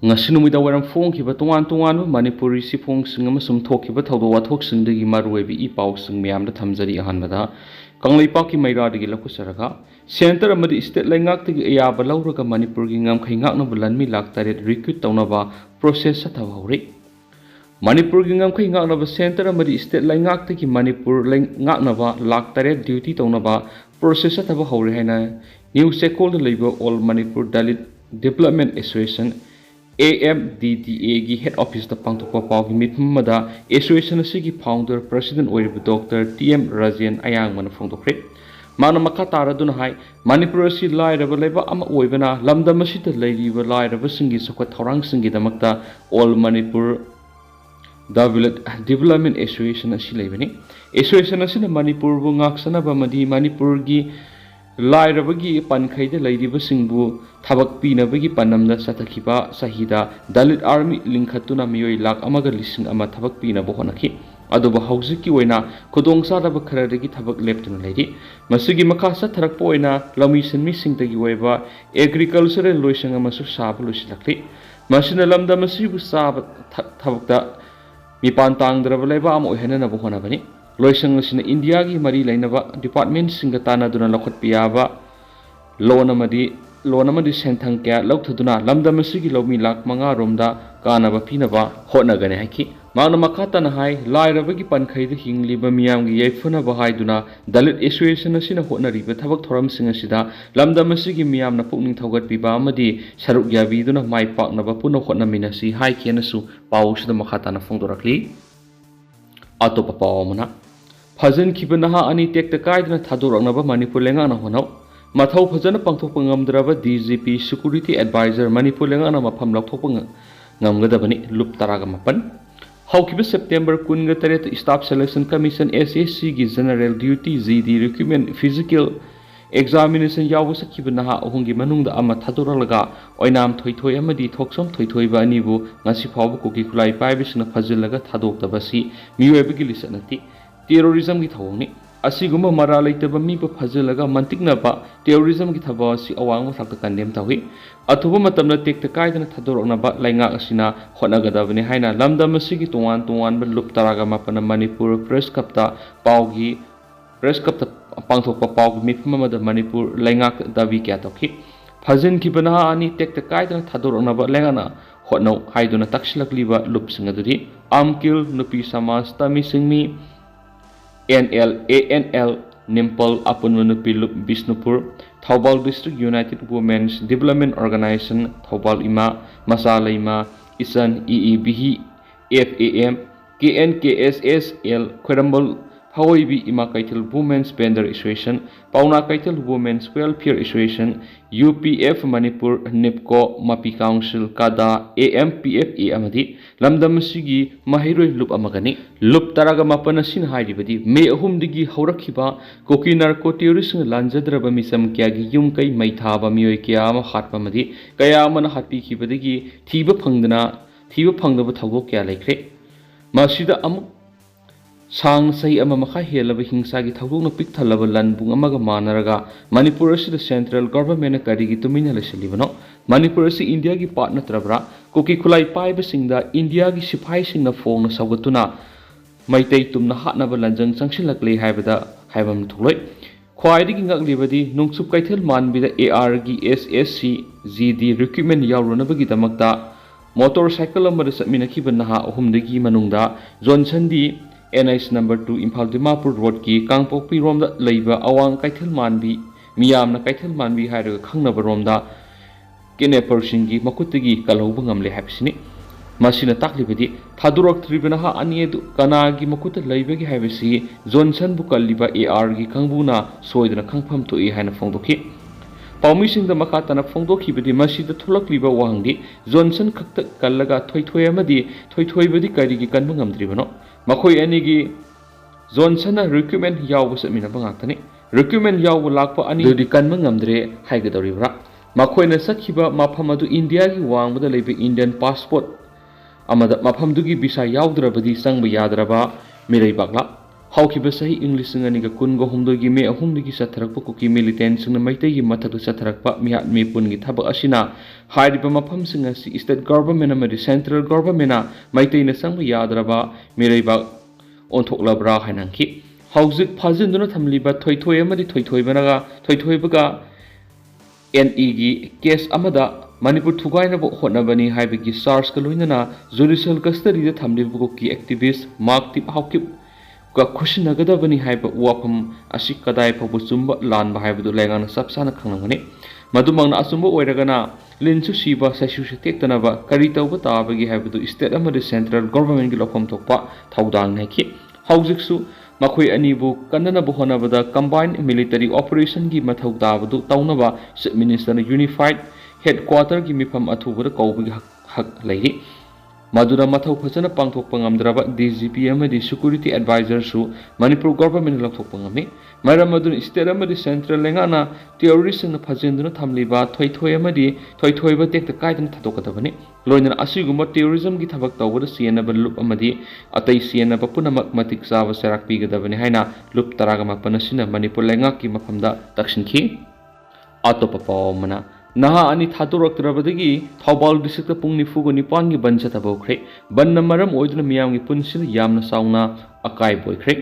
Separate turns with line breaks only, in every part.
ngasi numida waram phongkhiba tongan Manipuri sifongsing amasung thokhiba thawdo wathoksingdagi maruibi ipausing miyamda thamjari ahanbada Kanglaipak ki mairadi lakusaraga center amadi state laingak ayaba lauraga Manipur gi ngamkhei ngaknaba Lanmi lakh taret recruit taunaba process sa thawhori Manipur gi ngamkhei ngaknaba center amadi state laingak Manipur ngaknaba lakh taret duty taunaba process sa thawhori haina new sekol leiba all Manipur Dalit Development Association AMDDA gi head office da pangtokpa pawgi mitmada association asigi founder president oiribu Dr. TM Rajan ayang man phongdokre mana makha taraduna hai Manipur si lairaba leba ama oibana lamdam asita leiriba lairaba singi sokwa thorang singi damakta all Manipur Development Association asi leibani association asina Manipur bu ngaksana ba madi Manipur gi lairabagi pankhaida lairiba singbu thabak pinabagi panamda satakhiba sahida Dalit Army linkhatuna miyoi lakh amaga lising ama thabak pinaba honaki aduba haujiki oina khudong saraba kharagi thabak leptuna leiri masigi makasa tharakpo oina lami sinmi singtagi oiba agricultural loisang ama su sabu lusilakli masina lamda masibu sab thabakta mipan tangdraba leba am oihana na bohona bani loisang asina India gi mari lainaba department singa tana duna lakhot piyaba loan amadi senthang kya lauthaduna lamdam asigi lomi lakh manga romda kanaba pinaba hotnagane haki mana makata na hai lairabagi pankhaida hingliba miyamgi yaifuna ba haiduna Dalit Association asina hotnariba thabak thoram singa sida lamdam asigi miyamna pukning thawgat piba amadi saruk yabiduna mai paknaba puna hotnaminasi hai kenasu pawsida makata na phongdorakli atopa pawmana Fajan Kibanaha ani tek the kaidna Thaduranaba Manipur Lengana Honau, Mathau Fajana Pangtopangam Drava DGP Security Advisor Manipur Lengana Mapam Lapopang Namgadabani Lup Taragamapan. Haukiba September Kungatare Staff Selection Commission SSC gi General Duty ZD Recruitment Physical Examination Yawasa Kibanaha Ohungi Manungda Ama Thaduralaga, Oinam Toitoi Amadi Toksom Toitoi Banibu, Nasipabu Kuki Kulai Pibis and Fazilaga Tadok Tabasi, Muebigisanati. Terrorism ki thawni asiguma mara leitaba mi ba phajalaga mantikna ba terrorism ki thaba si awang thakta kandem tawi athuba matamna tekta kaidana thadorokna ba lainga asina honagadabani haina lamdam asigi tongan ba lup taraga mapana Manipur press kapta pawgi press kapta pangthokpa pawgi mifmamada Manipur lainga dawi kya tokhi phajan ki bana ani tekta kaidana thadorokna ba laingana hotno haiduna taksilakliba lup singaduri amkil nupi samas tami singmi ANL Nimpal Apunmanupilup Bisnupur Thaubal District United Women's Development Organization Thaubal Ima Masala Ima Isan EEBH FAM KNKSSL Kwerambal Hawaii Ima Kaitil Women's Bender Association Pauna Kaitil Women's Welfare Association UPF Manipur NIPCO MAPI Council Kada AMPFA Amadi Lamdam Sigi Mahiroi Lup Amagani Lup Taraga Mapanasin Haidibadi May Ahumdigi Haurakhiba Koki Narco Terrorist Lanjadraba Misam Kyagi Yumkai Maithaba Miyoi Kyama Hatpamadi Kayamana Hatpi Kibadigi Tiba Pangdaba Tago Kya Lakre Masida Amuk Sang say ama makha helaba hingsa gi thawdokna pik thalaba lanbung amaga manaraga Manipur asi the central government kari gi tumina lesalibano Manipur asi India gi partner trabra koki khulai paiba singda India gi sipai singna phongna sagatuna maitai tumna hatnaba lanjang changsilakle haibada haibam thuloi khwaidi gi ngaklibadi nungsup kaithel manbida AR gi SSC GD recruitment yaurunaba gi damakta motorcycle amada satminakhiba naha ahumdagi manungda Johnson di NIS number 2 Imphal Dimapur Road ki Kangpokpi romda leiba awang kaithel manbi miyamna kaithel manbi hairaga khangnaba romda kidnapper singi makutigi kalhauba ngamle habsini masina taklibadi thadurok tribuna ha aniedu kanagi makuta leibagi haibasi Johnson bu kalliba AR gi kangbuna soidana khangpham toi haina phongdokhi Paumising the Makatana Fondoki bidi masida thulakliba wangdi Johnson kakta kallaga thoithoi amadi thoithoi badi karigi kanbangam dribano Makoi anigi Johnson recruitment yaw samina bangaktani recruitment yaw lakpa ani di kanbangam dre haigadoribra Makoi na sakhiba maphamadu India gi wangmada lebe Indian passport amada maphamdugi visa yawdrabadi sangba yadraba mirai bakla haukiba sahi English ngani ga kun go humdo gi me ahum gi satharakpa kuki militant sing maitai gi mathak satharakpa mihat me pun gi thabak asina hairiba mafam sing asi state government amadi central government na maitai na sangba yadraba mireiba onthok labra hainangki hauzik phajinduna thamliba thoithoi amadi thoithoi banaga thoithoi baga NE gi case amada Manipur thugai na bo honabani haibagi SARS ka loinana judicial custody da thamliba ko ki activist mark tip haukip ka khusinagadabani haiba wafam asi kadai phabu chumba lan ba haibu lengan sapsana khangnangani madumang na asumba oiragana linsu siba sasu setektana ba kari tawba tabagi haibu state amadi central government gi lokhom thokpa thaudang naiki haujiksu makhoi anibu kanana bu honabada combined military operation gi mathau tabadu taunaba chief minister na unified headquarter gi mifam athubada kawbi hak lairi madura mathau phajana pangthok pangamdraba DGP amadi security advisor su Manipur government lakhok pangami maram madun state amadi central lengana terrorist na phajenduna thamliba thoithoi amadi thoithoi ba tekta kaidan thadokadabani loinana asiguma terrorism gi thabak tawbada sienaba lup amadi atai sienaba punamak matik sawa serak pigadabani haina lup taraga makpana sina Manipur lengak ki mafamda takshinki atopa pawmana naha ani thadoroktrabadagi Thobal district pung nifugo nipan gi ban chatabokre ban namaram oiduna miyam gi punsil yamna sauna akai boykre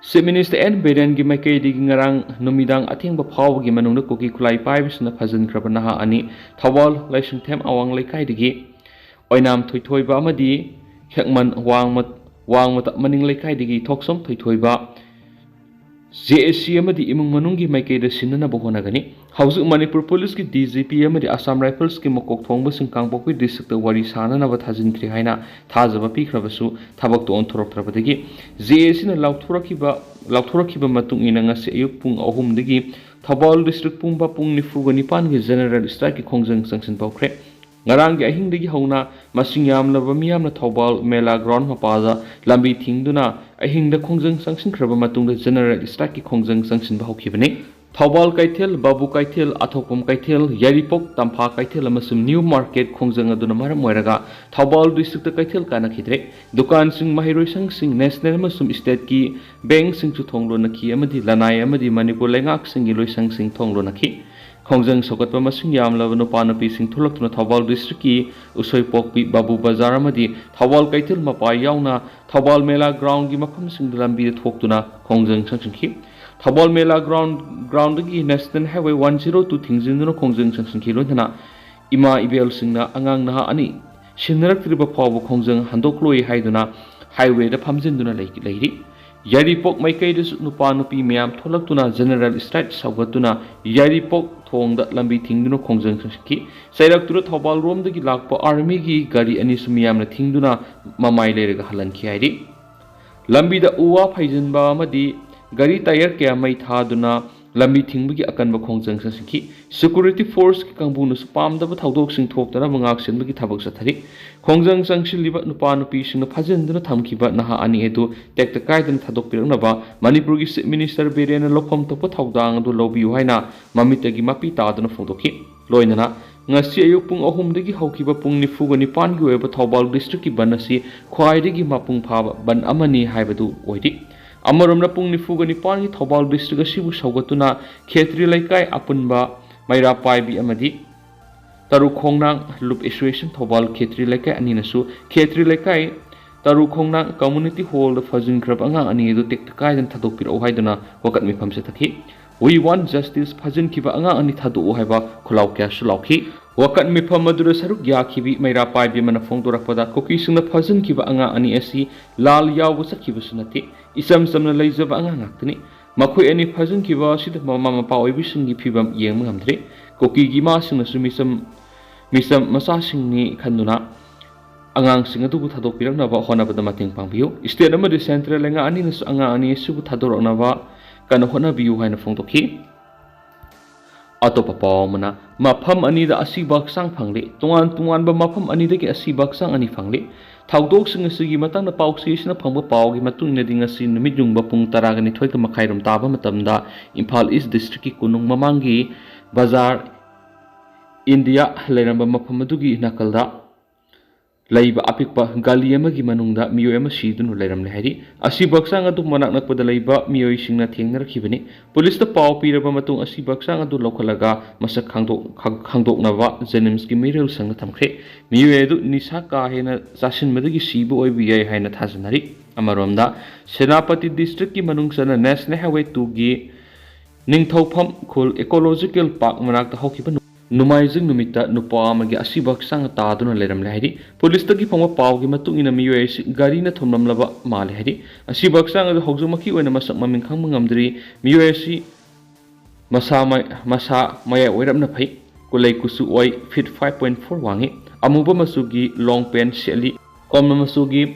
Chief Minister N Beren gi makai di ngarang numidang athing ba phaw gi manungna koki khulai pai bisna phajin kraba naha ani Thobal laisung them awang laikai digi oinam thoithoi ba amadi hekman wangmat maning laikai digi thoksom thoithoi ba JSC amadi imung manunggi maikei da sinana bohona gani hausu Manipur police ki DGP amadi Assam Rifles ki mokok thongba sing kangpokwi district wari sana na ba thajin kri haina thajaba pikhrabasu thabak to onthorok trabadagi JSC na lauthurakiba matung ina ngase ayuk pung ahum dagi Thobal district pumba pung nifuga nipan gi general strike ki khongjang sangshin paukre ngarang gi ahing dagi hauna masing yamlaba miyamna Thobal mela ground mapaza lambi thingduna ahing da khongjang sangshin khraba matungda general strike ki khongjang sangshin ba hokhibani Thobal kaithel babu kaithel athopum kaithel yaripok tampha kaithel amasum new market khongjang aduna maram moiraga Thobal district kaithel kana khidre dukan sing mahiroi sing national amasum state ki bank sing chu thonglo nakhi amadi lanai amadi Manipur lengak sing gi loisang sing thonglo nakhi khongjang sokatpa masing yamlaba nupa nupi sing thulaktuna Thobal district ki usoi pokpi babu bazar amadi Thobal kaithel mapa yauna Thobal mela ground gi mafam sing lambi thoktuna khongjang sangsingki Thobal mela ground gi national highway 102 thingzinduna khongjang sangsingki loina ima ibel singna angang na ani sinnarak triba phawu khongjang handokloi haiduna highway da phamjinduna leiri yaripok maikai da nupa nupi miyam tholaktuna general strike saugatuna yaripok thongda lambi thingduna khongjang sangsingki sairaktura Thobal rom dagi lakpa army gi gari ani sumiyamna thingduna mamai leiraga halanki hairi lambi da uwa phaijinba amadi gari tire kya mai thaduna lambi thingbugi akanba khongjang sangsingki security force ki kangbunu spamdaba thaudok sing thoptana mangak senbugi thabak sathari khongjang sangshiliba nupa nupi singna phajinduna thamkiba naha ani edu tekta kaidan thadok piraknaba Manipur gi chief minister Beren lokhom topa thaudang adu lobiu haina mamitagi mapi taduna phongdoki loinana ngasi ayuk pung ahum dagi haukiba pung nifuga nipan gi oiba Thobal district ki banasi khwaidagi mapung phaba ban amani haibadu oidi Amaramna pung nifuga nipan gi Thobal district asibu saugatuna khetri laikai apunba maira paibi amadi taru khongnang loop association Thobal khetri laikai aninasu khetri laikai taru khongnang community hall da fajin krab anga ani edu tektakai dan thadok pir ohaiduna wakat mi phamse thaki we want justice fajin kiba anga ani thadu ohaiba khulaw kya sulauki wakat mi phamadura saruk ya khibi maira paibi mana phongdorakpada koki singna fajin kiba anga ani asi lal yaw sakhiba sunati isam samna leijaba anga ngaktani makhoi ani fajin kiba sid mama mapa oibi singi phibam yeng ngamdre koki gi ma singna misam masa singni khanduna angang sing adu bu thadok piraknaba honabada mating pangbiu state amadi central lenga ani nasu anga ani subu thadoroknaba kana hona biu haina phongdoki atopa pawmana mafam ani da asibak sang phangle tungan ba mafam ani dagi asibak sang ani phangle thaudok sing asigi matangna pauksi sina phangba pawgi matungna dingasi numijungba pung taragani thoika makhairum taba matamda Imphal East district ki kunung mamangi bazar India leramba mafam adugi nakalda ꯂꯩꯕ ꯑꯄꯤꯛꯄ ꯒꯥꯂꯤ ꯑꯃꯒꯤ ꯃꯅꯨꯡꯗ ꯃꯤꯑꯣꯏ ꯑꯃ ꯁꯤꯗꯨꯅ ꯂꯩꯔꯝꯂꯦ ꯍꯥꯏꯔꯤ ꯑꯁꯤꯕ ꯍꯛꯆꯥꯡ ꯑꯗꯨ ꯃꯅꯥꯛ ꯅꯛꯄꯗ ꯂꯩꯕ ꯃꯤꯑꯣꯏꯁꯤꯡꯅ ꯊꯦꯡꯅꯔꯛꯈꯤꯕꯅꯤ ꯄꯨꯂꯤꯁꯇ ꯄꯥꯎ ꯄꯤꯔꯕ ꯃꯇꯨꯡ ꯑꯁꯤꯕ ꯍꯛꯆꯥꯡ ꯑꯗꯨ ꯂꯧꯈꯠꯂꯒ ꯃꯁꯛ ꯈꯪꯗꯣꯛꯅꯕ ꯖꯦꯅꯤꯝꯁꯀꯤ ꯃꯤꯔꯣꯜꯁꯪꯗ ꯊꯝꯈ꯭ꯔꯦ ꯃꯤꯑꯣꯏ ꯑꯗꯨ ꯅꯤꯁꯥ ꯀꯥ ꯍꯦꯟꯅ ꯆꯥꯁꯤꯟꯕꯗꯒꯤ ꯁꯤꯕ ꯑꯣꯏꯕ ꯌꯥꯏ ꯍꯥꯏꯅ ꯊꯥꯖꯅꯔꯤ ꯑꯃꯔꯣꯝꯗ ꯁꯦꯅꯥꯄꯇꯤ ꯗꯤꯁꯇ꯭ꯔꯤꯛꯀꯤ ꯃꯅꯨꯡ ꯆꯟꯅ ꯅꯦꯁꯅꯦꯜ ꯍꯥꯏꯋꯦ 2ꯒꯤ ꯅꯤꯡꯊꯧꯐꯝ ꯈꯨꯜ ꯏꯀꯣꯂꯣꯖꯤꯀꯦꯜ ꯄꯥर्क ꯃꯅꯥꯛꯇ ꯍꯧꯈꯤꯕ ꯅꯨꯃꯥꯏꯖꯤꯡ ꯅꯨꯃꯤꯠꯇ ꯅꯨꯄꯥ ꯑꯃꯒꯤ ꯑꯁꯤꯕ ꯍꯛꯆꯥꯡ ꯇꯥꯗꯨꯅ ꯂꯩꯔꯝꯂꯦ ꯍꯥꯏꯔꯤ ꯄꯨꯂꯤꯁꯇꯒꯤ ꯐꯪꯕ ꯄꯥꯎꯒꯤ ꯃꯇꯨꯡ ꯏꯟꯅ ꯃꯤꯑꯣꯏ ꯑꯁꯤ ꯒꯥꯔꯤꯅ ꯊꯣꯝꯂꯝꯂꯕ ꯃꯥꯜꯂꯦ ꯍꯥꯏꯔꯤ ꯑꯁꯤꯕ ꯍꯛꯆꯥꯡ ꯑꯗꯨ ꯍꯧꯖꯤꯛꯃꯛꯀꯤ ꯑꯣꯏꯅ ꯃꯁꯛ ꯃꯃꯤꯡ ꯈꯪꯕ ꯉꯝꯗ꯭ꯔꯤ ꯃꯤꯑꯣꯏ ꯑꯁꯤ ꯃꯁꯥ ꯃꯌꯥꯏ ꯑꯣꯏꯔꯞꯅ ꯐꯩ ꯀꯨꯂꯩ ꯀꯨꯆꯨ ꯑꯣꯏ ꯐꯤꯠ 5.4 ꯋꯥꯡꯉꯤ ꯑꯃꯨꯕ ꯃꯆꯨꯒꯤ ꯂꯣꯡ ꯄꯦꯟ ꯁꯦꯠꯂꯤ ꯀꯣꯝꯂꯥ ꯃꯆꯨꯒꯤ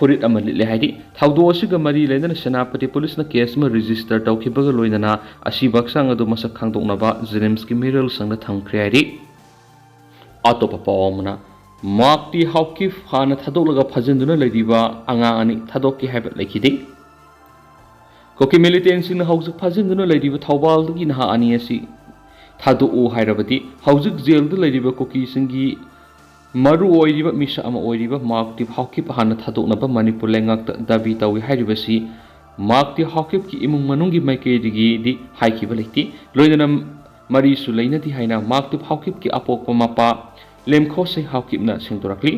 ꯐꯨꯔꯤꯠ ꯑꯃ ꯂꯤꯠꯂꯦ ꯍꯥꯏꯔꯤ ꯊꯧꯗꯣꯛ ꯑꯁꯤꯒ ꯃꯔꯤ ꯂꯩꯅꯅ ꯁꯦꯅꯥꯄꯇꯤ ꯄꯨꯂꯤꯁꯅ ꯀꯦꯁ ꯑꯃ ꯔꯦꯖꯤꯁꯇꯔ ꯇꯧꯈꯤꯕꯒ ꯂꯣꯏꯅꯅ ꯑꯁꯤꯕ ꯍꯛꯆꯥꯡ ꯑꯗꯨ ꯃꯁꯛ ꯈꯪꯗꯣꯛꯅꯕ ꯖꯦꯅꯤꯝꯁꯀꯤ ꯃꯤꯔꯣꯜꯁꯪꯗ ꯊꯝꯈ꯭ꯔꯦ ꯍꯥꯏꯔꯤ ꯑꯇꯣꯞꯄ ꯄꯥꯎ ꯑꯃꯅ ꯃꯥꯛꯇꯤ ꯍꯥꯎꯀꯤꯞ ꯍꯥꯟꯅ ꯊꯥꯗꯣꯛꯂꯒ ꯐꯥꯖꯤꯟꯗꯨꯅ ꯂꯩꯔꯤꯕ ꯑꯉꯥꯡ ꯑꯅꯤ ꯊꯥꯗꯣꯛꯀꯦ ꯍꯥꯏꯕ ꯂꯩꯈꯤꯗꯦ ꯀꯨꯀꯤ ꯃꯤꯂꯤꯇꯦꯟꯁꯤꯡꯅ ꯍꯧꯖꯤꯛ ꯐꯥꯖꯤꯟꯗꯨꯅ ꯂꯩꯔꯤꯕ ꯊꯧꯕꯥꯜꯗꯒꯤ ꯅꯍꯥ ꯑꯅꯤ ꯑꯁꯤ ꯊꯥꯗꯣꯛꯎ ꯍꯥꯏꯔꯕꯗꯤ ꯍꯧꯖꯤꯛ ꯖꯦꯜꯗ ꯂꯩꯔꯤꯕ ꯀꯨꯀꯤꯁꯤꯡꯒꯤ ꯃꯔꯨ ꯑꯣꯏꯔꯤꯕ ꯃꯤꯁꯛ ꯑꯃ ꯑꯣꯏꯔꯤꯕ ꯃꯥꯛꯇꯤ ꯍꯥꯎꯀꯤꯞ ꯍꯥꯟꯅ ꯊꯥꯗꯣꯛꯅꯕ ꯃꯅꯤꯄꯨꯔ ꯂꯩꯉꯥꯛꯇ ꯗꯥꯕꯤ ꯇꯧꯏ ꯍꯥꯏꯔꯤꯕꯁꯤ ꯃꯥꯛꯇꯤ ꯍꯥꯎꯀꯤꯞꯀꯤ ꯏꯃꯨꯡ ꯃꯅꯨꯡꯒꯤ ꯃꯥꯏꯀꯩꯗꯒꯤꯗꯤ ꯍꯥꯏꯈꯤꯕ ꯂꯩꯇꯦ ꯂꯣꯏꯅꯅ ꯃꯔꯤꯁꯨ ꯂꯩꯅꯗꯦ ꯍꯥꯏꯅ ꯃꯥꯛꯇꯤ ꯍꯥꯎꯀꯤꯞꯀꯤ ꯑꯄꯣꯛꯄ ꯃꯄꯥ ꯂꯦꯝꯈꯣꯁꯩ ꯍꯥꯎꯀꯤꯞꯅ ꯁꯦꯡꯗꯣꯔꯛꯂꯤ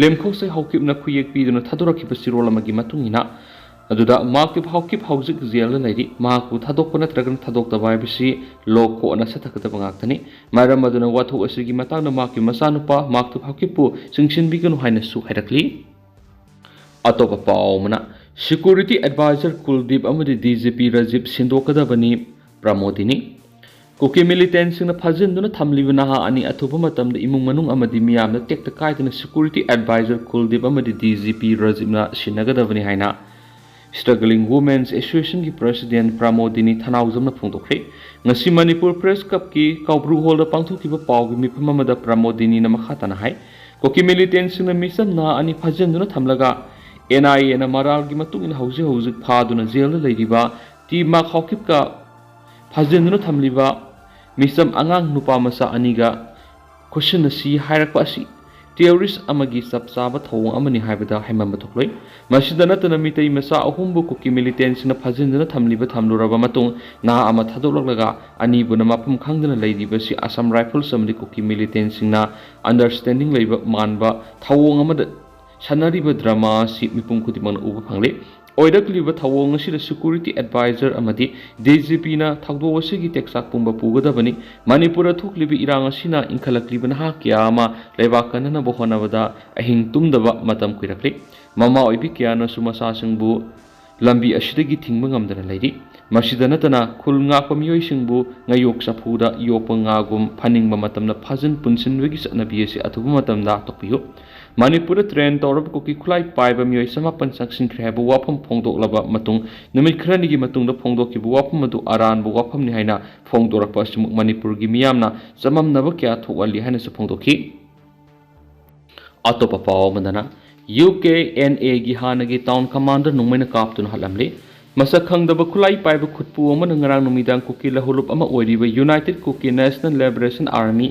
ꯂꯦꯝꯈꯣꯁꯩ ꯍꯥꯎꯀꯤꯞꯅ ꯈꯨꯌꯦꯛ ꯄꯤꯗꯨꯅ ꯊꯥꯗꯣꯔꯛꯈꯤꯕ ꯆꯤꯔꯣꯜ ꯑꯃꯒꯤ ꯃꯇꯨꯡ ꯏꯟꯅ ꯑꯗꯨꯗ ꯃꯥꯛꯇꯤ ꯍꯥꯎꯀꯤꯞ ꯍꯧꯖꯤꯛ ꯖꯦꯜꯗ ꯂꯩꯔꯤ ꯃꯍꯥꯛꯄꯨ ꯊꯥꯗꯣꯛꯄ ꯅꯠꯇ꯭ꯔꯒ ꯊꯥꯗꯣꯛꯇꯕ ꯍꯥꯏꯕꯁꯤ ꯂꯣ ꯀꯣꯔꯠꯅ ꯁꯠꯊꯒꯗꯕ ꯉꯥꯛꯇꯅꯤ ꯃꯔꯝ ꯑꯗꯨꯅ ꯋꯥꯊꯣꯛ ꯑꯁꯤꯒꯤ ꯃꯇꯥꯡꯗ ꯃꯍꯥꯛꯀꯤ ꯃꯆꯥꯅꯨꯄꯥ ꯃꯥꯛꯇꯤ ꯍꯥꯎꯀꯤꯞꯄꯨ ꯆꯤꯡꯁꯤꯟꯕꯤꯒꯅꯨ ꯍꯥꯏꯅꯁꯨ ꯍꯥꯏꯔꯛꯂꯤ ꯑꯇꯣꯞꯄ ꯄꯥꯎ ꯑꯃꯅ ꯁꯦꯀ꯭ꯌꯨꯔꯤꯇꯤ ꯑꯦꯗꯚꯥꯏꯖꯔ ꯀꯨꯜꯗꯤꯞ ꯑꯃꯗꯤ ꯗꯤꯖꯤꯄꯤ ꯔꯥꯖꯤꯞ ꯁꯤꯟꯗꯣꯛꯀꯗꯕꯅꯤ ꯄ꯭ꯔꯃꯣꯗꯤꯅꯤ ꯀꯨꯀꯤ ꯃꯤꯂꯤꯇꯦꯟꯁꯤꯡꯅ ꯐꯥꯖꯤꯟꯗꯨꯅ ꯊꯝꯂꯤꯕ ꯅꯍꯥ ꯑꯅꯤ ꯑꯊꯨꯕ ꯃꯇꯝꯗ ꯏꯃꯨꯡ ꯃꯅꯨꯡ ꯑꯃꯗꯤ ꯃꯤꯌꯥꯝꯅ ꯇꯦꯛꯇ ꯀꯥꯏꯗꯅ ꯁꯦꯀ꯭ꯌꯨꯔꯤꯇꯤ ꯑꯦꯗꯚꯥꯏꯖꯔ ꯀꯨꯜꯗꯤꯞ ꯑꯃꯗꯤ ꯗꯤꯖꯤꯄꯤ ꯔꯥꯖꯤꯞꯅ ꯁꯤꯟꯅꯒꯗꯕꯅꯤ ꯍꯥꯏꯅ ꯁ꯭ꯇ꯭ꯔꯒꯂꯤꯡ ꯋꯨꯃꯦꯟꯁ ꯑꯦꯁꯣꯁꯤꯌꯦꯁꯟꯒꯤ ꯄ꯭ꯔꯦꯁꯤꯗꯦꯟꯠ ꯄ꯭ꯔꯃꯣꯗꯤꯅꯤ ꯊꯅꯥꯎꯖꯝꯅ ꯐꯣꯡꯗꯣꯛꯈ꯭ꯔꯦ ꯉꯁꯤ ꯃꯅꯤꯄꯨꯔ ꯄ꯭ꯔꯦꯁ ꯀ꯭ꯂꯕꯀꯤ ꯀꯧꯕ꯭ꯔꯨ ꯍꯣꯜꯗ ꯄꯥꯡꯊꯣꯛꯈꯤꯕ ꯄꯥꯎꯒꯤ ꯃꯤꯐꯝ ꯑꯃꯗ ꯄ꯭ꯔꯃꯣꯗꯤꯅꯤꯅ ꯃꯈꯥ ꯇꯥꯅ ꯍꯥꯏ ꯀꯨꯀꯤ ꯃꯤꯂꯤꯇꯦꯟꯁꯤꯡꯅ ꯃꯤꯆꯝ ꯅꯍꯥ ꯑꯅꯤ ꯐꯥꯖꯤꯟꯗꯨꯅ ꯊꯝꯂꯒ NIAꯅ ꯃꯔꯥꯜꯒꯤ ꯃꯇꯨꯡ ꯏꯟꯅ ꯍꯧꯖꯤꯛ ꯐꯥꯗꯨꯅ ꯖꯦꯜꯗ ꯂꯩꯔꯤꯕ ꯇꯤ ꯃꯥꯛ ꯍꯥꯎꯀꯤꯞꯀ ꯐꯥꯖꯤꯟꯗꯨꯅ ꯊꯝꯂꯤꯕ ꯃꯤꯆꯝ ꯑꯉꯥꯡ ꯅꯨꯄꯥ ꯃꯆꯥ ꯑꯅꯤꯒ ꯈꯨꯠꯁꯤꯟꯅꯁꯤ ꯍꯥꯏꯔꯛꯄ ꯑꯁꯤ ꯇꯦꯔꯣꯔꯤꯁ ꯑꯃꯒꯤ ꯆꯞ ꯆꯥꯕ ꯊꯧꯑꯣꯡ ꯑꯃꯅꯤ ꯍꯥꯏꯕꯗ ꯍꯥꯏꯃꯟꯕ ꯊꯣꯛꯂꯣꯏ ꯃꯁꯤꯗ ꯅꯠꯇꯅ ꯃꯤꯇꯩ ꯃꯆꯥ ꯑꯍꯨꯝꯕꯨ ꯀꯨꯀꯤ ꯃꯤꯂꯤꯇꯦꯟꯁꯤꯡꯅ ꯐꯥꯖꯤꯟꯗꯨꯅ ꯊꯝꯂꯨꯔꯕ ꯃꯇꯨꯡ ꯅꯍꯥ ꯑꯃ ꯊꯥꯗꯣꯛꯂꯛꯂꯒ ꯑꯅꯤꯕꯨꯅ ꯃꯐꯝ ꯈꯪꯗꯅ ꯂꯩꯔꯤꯕꯁꯤ ꯑꯁꯥꯝ ꯔꯥꯏꯐꯜꯁ ꯑꯃꯗꯤ ꯀꯨꯀꯤ ꯃꯤꯂꯤꯇꯦꯟꯁꯤꯡꯅ ꯑꯟꯗꯔꯁ꯭ꯇꯦꯟꯗꯤꯡ ꯂꯩꯕ ꯃꯥꯟꯕ ꯊꯧꯑꯣꯡ ꯑꯃꯗ ꯁꯥꯟꯅꯔꯤꯕ ꯗ꯭ꯔꯃꯥ ꯑꯁꯤ ꯃꯤꯄꯨꯝ ꯈꯨꯗꯤꯡꯃꯛꯅ ꯎꯕ ꯐꯪꯂꯦ ꯑꯣꯏꯔꯛꯂꯤꯕ ꯊꯧꯑꯣꯡ ꯑꯁꯤꯗ ꯁꯦꯀ꯭ꯌꯨꯔꯤꯇꯤ ꯑꯦꯗꯚꯥꯏꯖꯔ ꯑꯃꯗꯤ DGPꯅ ꯊꯧꯗꯣꯛ ꯑꯁꯤꯒꯤ ꯇꯦꯛꯆꯥꯛ ꯄꯨꯝꯕ ꯄꯨꯒꯗꯕꯅꯤ ꯃꯅꯤꯄꯨꯔꯗ ꯊꯣꯛꯂꯤꯕ ꯏꯔꯥꯡ ꯑꯁꯤꯅ ꯏꯟꯈꯠꯂꯛꯂꯤꯕ ꯅꯍꯥ ꯀꯌꯥ ꯑꯃ ꯂꯩꯕꯥꯛ ꯀꯟꯅꯅꯕ ꯍꯣꯠꯅꯕꯗ ꯑꯍꯤꯡ ꯇꯨꯝꯗꯕ ꯃꯇꯝ ꯀꯨꯏꯔꯛꯂꯤ ꯃꯃꯥ ꯑꯣꯏꯕꯤ ꯀꯌꯥꯅꯁꯨ ꯃꯆꯥꯁꯤꯡꯕꯨ ꯂꯝꯕꯤ ꯑꯁꯤꯗꯒꯤ ꯊꯤꯡꯕ ꯉꯝꯗꯅ ꯂꯩꯔꯤ ꯃꯁꯤꯗ ꯅꯠꯇꯅ ꯈꯨꯜ ꯉꯥꯛꯄ ꯃꯤꯑꯣꯏꯁꯤꯡꯕꯨ ꯉꯥꯌꯣꯛ ꯆꯐꯨꯗ ꯌꯣꯛꯄ ꯉꯥꯒꯨꯝ ꯐꯥꯅꯤꯡꯕ ꯃꯇꯝꯗ ꯐꯥꯖꯤꯟ ꯄꯨꯟꯁꯤꯟꯕꯒꯤ ꯆꯠꯅꯕꯤ ꯑꯁꯤ ꯑꯊꯨꯕ ꯃꯇꯝꯗ ꯇꯣꯛꯄꯤꯌꯨ ꯃꯅꯤꯄꯨꯔꯗ ꯇ꯭ꯔꯦꯟ ꯇꯧꯔꯕ ꯀꯨꯀꯤ ꯈꯨꯠꯂꯥꯏ ꯄꯥꯏꯕ ꯃꯤꯑꯣꯏ 9 ꯆꯪꯁꯤꯟꯈ꯭ꯔꯦ ꯍꯥꯏꯕ ꯋꯥꯐꯝ ꯐꯣꯡꯗꯣꯛꯂꯕ ꯃꯇꯨꯡ ꯅꯨꯃꯤꯠ ꯈꯔꯅꯤꯒꯤ ꯃꯇꯨꯡꯗ ꯐꯣꯡꯗꯣꯛꯈꯤꯕ ꯋꯥꯐꯝ ꯑꯗꯨ ꯑꯔꯥꯟꯕ ꯋꯥꯐꯝꯅꯤ ꯍꯥꯏꯅ ꯐꯣꯡꯗꯣꯔꯛꯄ ꯑꯁꯤꯃꯨꯛ ꯃꯅꯤꯄꯨꯔꯒꯤ ꯃꯤꯌꯥꯝꯅ ꯆꯃꯝꯅꯕ ꯀꯌా ꯊꯣꯛꯍꯜꯂꯤ ꯍꯥꯏꯅꯁꯨ ꯐꯣꯡꯗꯣꯛꯈꯤ ꯑꯇꯣꯞꯄ ꯄꯥꯎ ꯑꯃꯗꯅ UKNAꯒꯤ ꯍꯥꯟꯅꯒꯤ ꯇꯥꯎꯟ ꯀꯃꯥꯟꯗꯔ ꯅꯣꯡꯃꯩꯅ ꯀꯥꯞꯇꯨꯅ ꯍꯥꯠꯂꯝꯂꯤ ꯃꯁꯛ ꯈꯪꯗꯕ ꯈꯨꯠꯂꯥꯏ ꯄꯥꯏꯕ ꯈꯨꯠꯄꯨ ꯑꯃꯅ ꯉꯔꯥꯡ ꯅꯨꯃꯤꯗꯥꯡ ꯀꯨꯀꯤ ꯂꯍꯨꯂꯨꯞ ꯑꯃ ꯑꯣꯏꯔꯤꯕ United Kuki National Liberation Army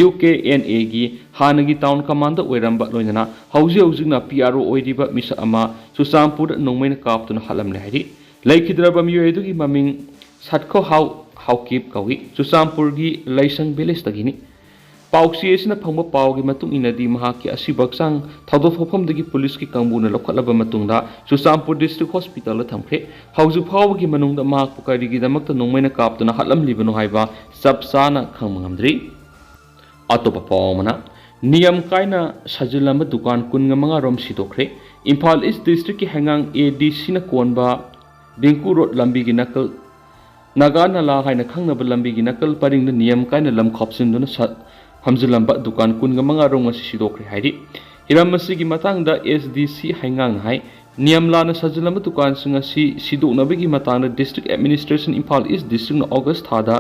UKNAꯒꯤ ꯍꯥꯟꯅꯒꯤ ꯇꯥꯎꯟ ꯀꯃꯥꯟꯗꯔ ꯑꯣꯏꯔꯝꯕ ꯂꯣꯏꯅꯅ ꯍꯧꯖꯤꯛꯅ PRO ꯑꯣꯏꯔꯤꯕ ꯃꯤꯁꯛ ꯑꯃ ꯆꯨꯔꯆꯥꯟꯄꯨꯔꯗ ꯅꯣꯡꯃꯩꯅ ꯀꯥꯞꯇꯨꯅ ꯍꯥꯠꯂꯝꯂꯦ ꯍꯥꯏꯔꯤ ꯂꯩꯈꯤꯗ꯭ꯔꯕ ꯃꯤꯑꯣꯏ ꯑꯗꯨꯒꯤ ꯃꯃꯤꯡ ꯁꯠꯈꯣ ꯍꯥꯎꯀꯤꯞ ꯀꯧꯏ ꯆꯨꯔꯆꯥꯟꯄꯨꯔꯒꯤ ꯂꯩꯁꯪ ꯚꯤꯂꯦꯖꯇꯒꯤꯅꯤ ꯄꯥꯎꯆꯦ ꯑꯁꯤꯅ ꯐꯪꯕ ꯄꯥꯎꯒꯤ ꯃꯇꯨꯡ ꯏꯟꯅꯗꯤ ꯃꯍꯥꯛꯀꯤ ꯑꯁꯤꯕ ꯍꯛꯆꯥꯡ ꯊꯧꯗꯣꯛ ꯊꯣꯛꯐꯝꯗꯒꯤ ꯄꯨꯂꯤꯁꯀꯤ ꯀꯥꯡꯕꯨꯅ ꯂꯧꯈꯠꯂꯕ ꯃꯇꯨꯡꯗ ꯆꯨꯔꯆꯥꯟꯄꯨꯔ ꯗꯤꯁꯇ꯭ꯔꯤꯛ ꯍꯣꯁꯄꯤꯇꯥꯜꯗ ꯊꯝꯈ꯭ꯔꯦ ꯍꯧꯖꯤꯛ ꯐꯥꯎꯕꯒꯤ ꯃꯅꯨꯡꯗ ꯃꯍꯥꯛꯄꯨ ꯀꯔꯤꯒꯤꯗꯃꯛꯇ ꯅꯣꯡꯃꯩꯅ ꯀꯥꯞꯇꯨꯅ ꯍꯥꯠꯂꯝꯂꯤꯕꯅꯣ ꯍꯥꯏꯕ ꯆꯞ ꯆꯥꯅ ꯈꯪꯕ ꯉꯝꯗ꯭ꯔꯤ ꯑꯇꯣꯞꯄ ꯄꯥꯎ ꯑꯃꯅ ꯅꯤꯌꯝ ꯀꯥꯏꯅ ꯁꯥꯖꯤꯜꯂꯝꯕ ꯗꯨꯀꯥꯟ 15 ꯔꯣꯝ ꯁꯤꯗꯣꯛꯈ꯭ꯔꯦ ꯏꯝꯐꯥꯜ ꯏꯁ ꯗꯤꯁꯇ꯭ꯔꯤꯛꯀꯤ ꯍꯦꯡꯉꯥꯡ ADCꯅ ꯀꯣꯟꯕ ꯗꯤꯡꯀꯨ ꯔꯣꯗ ꯂꯝꯕꯤꯒꯤ ꯅꯥꯀꯜ ꯅꯥꯒꯥ ꯅꯂꯥ ꯍꯥꯏꯅ ꯈꯪꯅꯕ ꯂꯝꯕꯤꯒꯤ ꯅꯥꯀꯜ ꯄꯔꯤꯡꯗ ꯅꯤꯌꯝ ꯀꯥꯏꯅ ꯂꯝ ꯈꯥꯞꯆꯤꯟꯗꯨꯅ ꯐꯝꯖꯤꯜꯂꯝꯕ ꯗꯨꯀꯥꯟ 15 ꯔꯣꯝ ꯑꯁꯤ ꯁꯤꯗꯣꯛꯈ꯭ꯔꯦ ꯍꯥꯏꯔꯤ ꯍꯤꯔꯝ ꯑꯁꯤꯒꯤ ꯃꯇꯥꯡꯗ SDC ꯍꯩꯉꯥꯡꯅ ꯍꯥꯏ ꯅꯤꯌꯝ ꯂꯥꯟꯅ ꯁꯥꯖꯤꯜꯂꯝꯕ ꯗꯨꯀꯥꯟꯁꯤꯡ ꯑꯁꯤ ꯁꯤꯗꯣꯛꯅꯕꯒꯤ ꯃꯇꯥꯡꯗ ꯗꯤꯁꯇ꯭ꯔꯤꯛ ꯑꯦꯗꯃꯤꯅꯤꯁꯇ꯭ꯔꯦꯁꯟ ꯏꯝꯐꯥꯜ ꯏꯁ ꯗꯤꯁꯇ꯭ꯔꯤꯛꯅ ꯑꯣꯒꯁꯠ ꯊꯥꯗ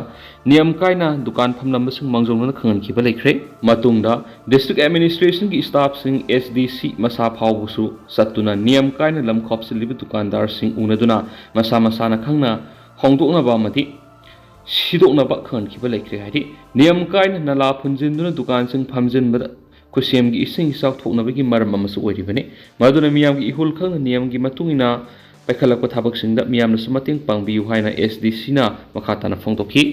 ꯅꯤꯌꯝ ꯀꯥꯏꯅ ꯗꯨꯀꯥꯟ ꯐꯝꯂꯝꯕꯁꯤꯡ ꯃꯥꯡꯖꯧꯅꯅ ꯈꯪꯍꯟꯈꯤꯕ ꯂꯩꯈ꯭ꯔꯦ ꯃꯇꯨꯡꯗ ꯗꯤꯁꯇ꯭ꯔꯤꯛ ꯑꯦꯗꯃꯤꯅꯤꯁꯇ꯭ꯔꯦꯁꯟꯒꯤ ꯁ꯭ꯇꯥꯐꯁꯤꯡ SDC ꯃꯁꯥ ꯐꯥꯎꯕꯁꯨ ꯆꯠꯇꯨꯅ ꯅꯤꯌꯝ ꯀꯥꯏꯅ ꯂꯝ ꯈꯥꯞꯆꯤꯜꯂꯤꯕ ꯗꯨꯀꯥꯟꯗꯥꯔꯁꯤꯡ ꯎꯅꯗꯨꯅ ꯃꯁꯥꯅ ꯈꯪꯅ ꯍꯣꯡꯗꯣꯛꯅꯕ ꯑꯃꯗꯤ ꯁꯤꯗꯣꯛꯅꯕ ꯈꯪꯍꯟꯈꯤꯕ ꯂꯩꯈ꯭ꯔꯦ ꯍꯥꯏꯗꯤ ꯅꯤꯌꯝ ꯀꯥꯏꯅ ꯅꯂꯥ ꯐꯨꯟꯖꯤꯟꯗꯨꯅ ꯗꯨꯀꯥꯟꯁꯤꯡ ꯐꯝꯖꯤꯟꯕꯗ ꯈꯨꯠꯁꯦꯝꯒꯤ ꯏꯁꯤꯡ ꯏꯆꯥꯎ ꯊꯣꯛꯅꯕꯒꯤ ꯃꯔꯝ ꯑꯃꯁꯨ ꯑꯣꯏꯔꯤꯕꯅꯤ ꯃꯗꯨꯅ ꯃꯤꯌꯥꯝꯒꯤ ꯏꯍꯨꯜ ꯈꯪꯅ ꯅꯤꯌꯝꯒꯤ ꯃꯇꯨꯡ ꯏꯟꯅ ꯄꯥꯏꯈꯠꯂꯛꯄ ꯊꯕꯛꯁꯤꯡꯗ ꯃꯤꯌꯥꯝꯅꯁꯨ ꯃꯇꯦꯡ ꯄꯥꯡꯕꯤꯌꯨ ꯍꯥꯏꯅ SDCꯅ ꯃꯈꯥ ꯇꯥꯅ ꯐꯣꯡꯗꯣꯛꯈꯤ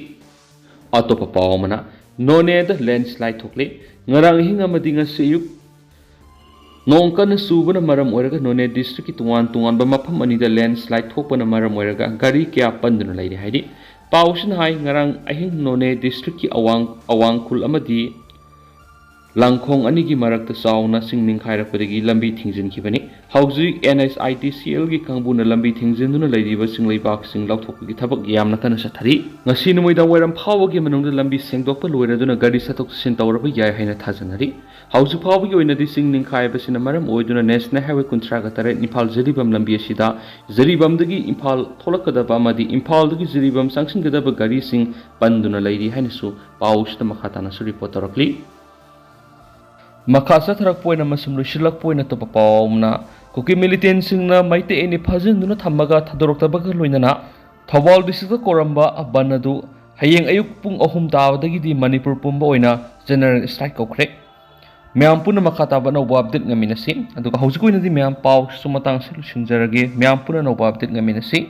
ꯑꯇꯣꯞꯄ ꯄꯥꯎ ꯑꯃꯅ ꯅꯣꯅꯦꯗ ꯂꯦꯟꯁ꯭ꯂꯥꯏꯗ ꯊꯣꯛꯂꯤ ꯉꯔꯥꯡ ꯑꯍꯤꯡ ꯑꯃꯗꯤ ꯉꯁꯤ ꯑꯌꯨꯛ ꯅꯣꯡ ꯀꯟꯅ ꯆꯨꯕꯅ ꯃꯔꯝ ꯑꯣꯏꯔꯒ ꯅꯣꯅꯦ ꯗꯤꯁꯇ꯭ꯔꯤꯛꯀꯤ ꯇꯣꯉꯥꯟ ꯇꯣꯉꯥꯟꯕ ꯃꯐꯝ ꯑꯅꯤꯗ ꯂꯦꯟꯁ꯭ꯂꯥꯏꯗ ꯊꯣꯛꯄꯅ ꯃꯔꯝ ꯑꯣꯏꯔꯒ ꯒꯥꯔꯤ ꯀꯌꯥ ꯄꯟꯗꯨꯅ ꯂꯩꯔꯤ ꯍꯥꯏꯔꯤ ꯄꯥꯎꯁꯤꯅ ꯍꯥꯏ ꯉꯔꯥꯡ ꯑꯍꯤꯡ ꯅꯣꯅꯦ ꯗꯤꯁꯇ꯭ꯔꯤꯛꯀꯤ ꯑꯋꯥꯡꯈꯨꯜ ꯑꯃꯗꯤ ꯂꯥꯡꯈꯣꯡ ꯑꯅꯤꯒꯤ ꯃꯔꯛꯇ ꯆꯥꯎꯅ ꯆꯤꯡ ꯅꯤꯡꯈꯥꯏꯔꯛꯄꯗꯒꯤ ꯂꯝꯕꯤ ꯊꯤꯡꯖꯤꯟꯈꯤꯕꯅꯤ ꯍꯧꯖꯤꯛ NHITCLꯒꯤ ꯀꯥꯡꯕꯨꯅ ꯂꯝꯕꯤ ꯊꯤꯡꯖꯤꯟꯗꯨꯅ ꯂꯩꯔꯤꯕ ꯆꯤꯡꯂꯩꯕꯥꯛꯁꯤꯡ ꯂꯧꯊꯣꯛꯄꯒꯤ ꯊꯕꯛ ꯌꯥꯝꯅ ꯀꯟꯅ ꯆꯠꯊꯔꯤ ꯉꯁꯤ ꯅꯨꯃꯤꯗꯥꯡ ꯋꯥꯏꯔꯝ ꯐꯥꯎꯕꯒꯤ ꯃꯅꯨꯡꯗ ꯂꯝꯕꯤ ꯁꯦꯡꯗꯣꯛꯄ ꯂꯣꯏꯔꯗꯨꯅ ꯒꯥꯔꯤ ꯆꯠꯊꯣꯛ ꯆꯠꯁꯤꯟ ꯇꯧꯔꯕ ꯌꯥꯏ ꯍꯥꯏꯅ ꯊꯥꯖꯅꯔꯤ ꯍꯧꯖꯤꯛ ꯐꯥꯎꯕꯒꯤ ꯑꯣꯏꯅꯗꯤ ꯆꯤꯡ ꯅꯤꯡꯈꯥꯏꯕꯁꯤꯅ ꯃꯔꯝ ꯑꯣꯏꯗꯨꯅ ꯅꯦꯁꯅꯦꯜ ꯍꯥꯏꯋꯦ 38 ꯏꯝꯐꯥꯜ ꯖꯤꯔꯤꯕꯥꯝ ꯂꯝꯕꯤ ꯑꯁꯤꯗ ꯖꯤꯔꯤꯕꯥꯝꯗꯒꯤ ꯏꯝꯐꯥꯜ ꯊꯣꯛꯂꯛꯀꯗꯕ ꯑꯃꯗꯤ ꯏꯝꯐꯥꯜꯗꯒꯤ ꯖꯤꯔꯤꯕꯥꯝ ꯆꯪꯁꯤꯟꯒꯗꯕ ꯒꯥꯔꯤꯁꯤꯡ ꯄꯟꯗꯨꯅ ꯂꯩꯔꯤ ꯍꯥꯏꯅꯁꯨ ꯄꯥꯎꯁꯤꯗ ꯃꯈꯥ ꯇꯥꯅꯁꯨ ꯔꯤꯄꯣꯔꯠ ꯇꯧꯔꯛꯂꯤ ꯃꯈꯥ ꯆꯠꯊꯔꯛꯄ ꯑꯣꯏꯅ ꯑꯃꯁꯨꯡ ꯂꯣꯏꯁꯤꯜꯂꯛꯄ ꯑꯣꯏꯅ ꯑꯇꯣꯞꯄ ꯄꯥꯎ ꯑꯃꯅ ꯀꯨꯀꯤ ꯃꯤꯂꯤꯇꯦꯟꯁꯤꯡꯅ ꯃꯩꯇꯩ ꯑꯅꯤ ꯐꯥꯖꯤꯟꯗꯨꯅ ꯊꯝꯃꯒ ꯊꯥꯗꯣꯔꯛꯇꯕꯒ ꯂꯣꯏꯅꯅ ꯊꯧꯕꯥꯜ ꯗꯤꯁꯇ꯭ꯔꯤꯛꯇ ꯀꯧꯔꯝꯕ ꯕꯟ ꯑꯗꯨ ꯍꯌꯦꯡ ꯑꯌꯨꯛ ꯄꯨꯡ 3 ꯇꯥꯕꯗꯒꯤꯗꯤ ꯃꯅꯤꯄꯨꯔ ꯄꯨꯝꯕ ꯑꯣꯏꯅ ꯖꯦꯅꯔꯦꯜ ꯁ꯭ꯇ꯭ꯔꯥꯏꯛ ꯀꯧꯈ꯭ꯔꯦ ꯃꯌꯥꯝ ꯄꯨꯟꯅ ꯃꯈꯥ ꯇꯥꯕ ꯑꯅꯧꯕ ꯑꯞꯗꯦꯠ ꯉꯝꯃꯤꯟꯅꯁꯤ ꯑꯗꯨꯒ ꯍꯧꯖꯤꯛ ꯑꯣꯏꯅꯗꯤ ꯃꯌꯥꯝ ꯄꯥꯎꯁꯨ ꯃꯇꯥꯡꯁꯤ ꯂꯣꯏꯁꯤꯟꯖꯔꯒꯦ ꯃꯌꯥꯝ ꯄꯨꯟꯅ ꯑꯅꯧꯕ ꯑꯞꯗꯦꯠ ꯉꯝꯃꯤꯟꯅꯁꯤ